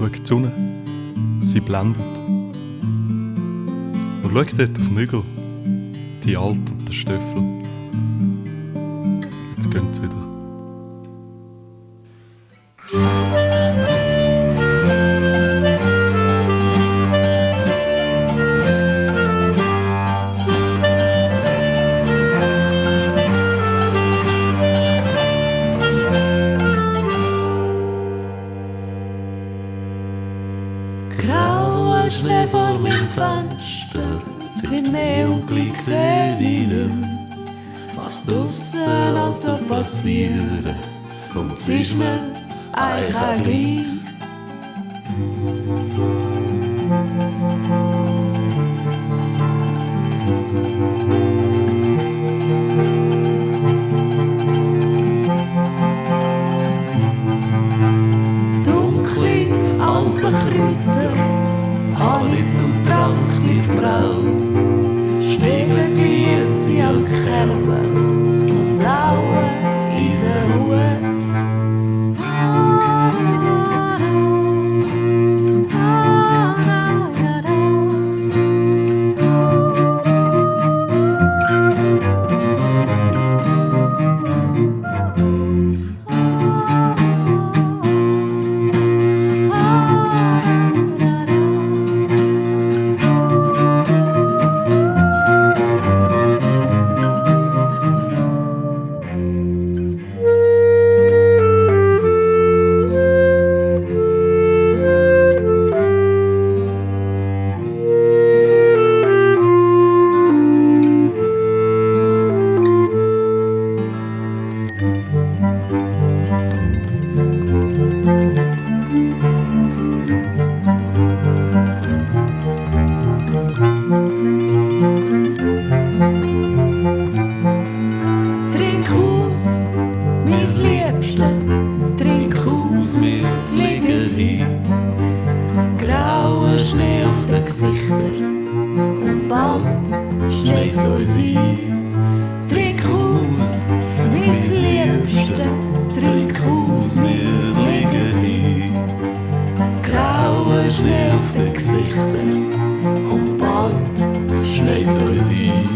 schaut die Sonne, sie blendet. Und schaut dort auf Mügel, die Alt und der Stöffel. Jetzt gehen sie wieder. Grauer Schnee vor meinem Fenster, sind mehr und gleich seh ich nicht mehr, was draussen alles da passiert. Und es ist mir eigentlich auch gleich. Dunkle Alpenkräuter habe ich zum Trank nicht gebraut. Schneegle gliert sie an Kerben und blaue Eisenhut. Trink aus, mein Liebste, trink aus, wir liegen hier. Grauer Schnee auf den Gesichtern und bald schneit's uns ein. Trink aus, mein Liebste, trink aus, wir liegen hier. Grauer Schnee auf den Gesichtern und bald schneit's uns ein.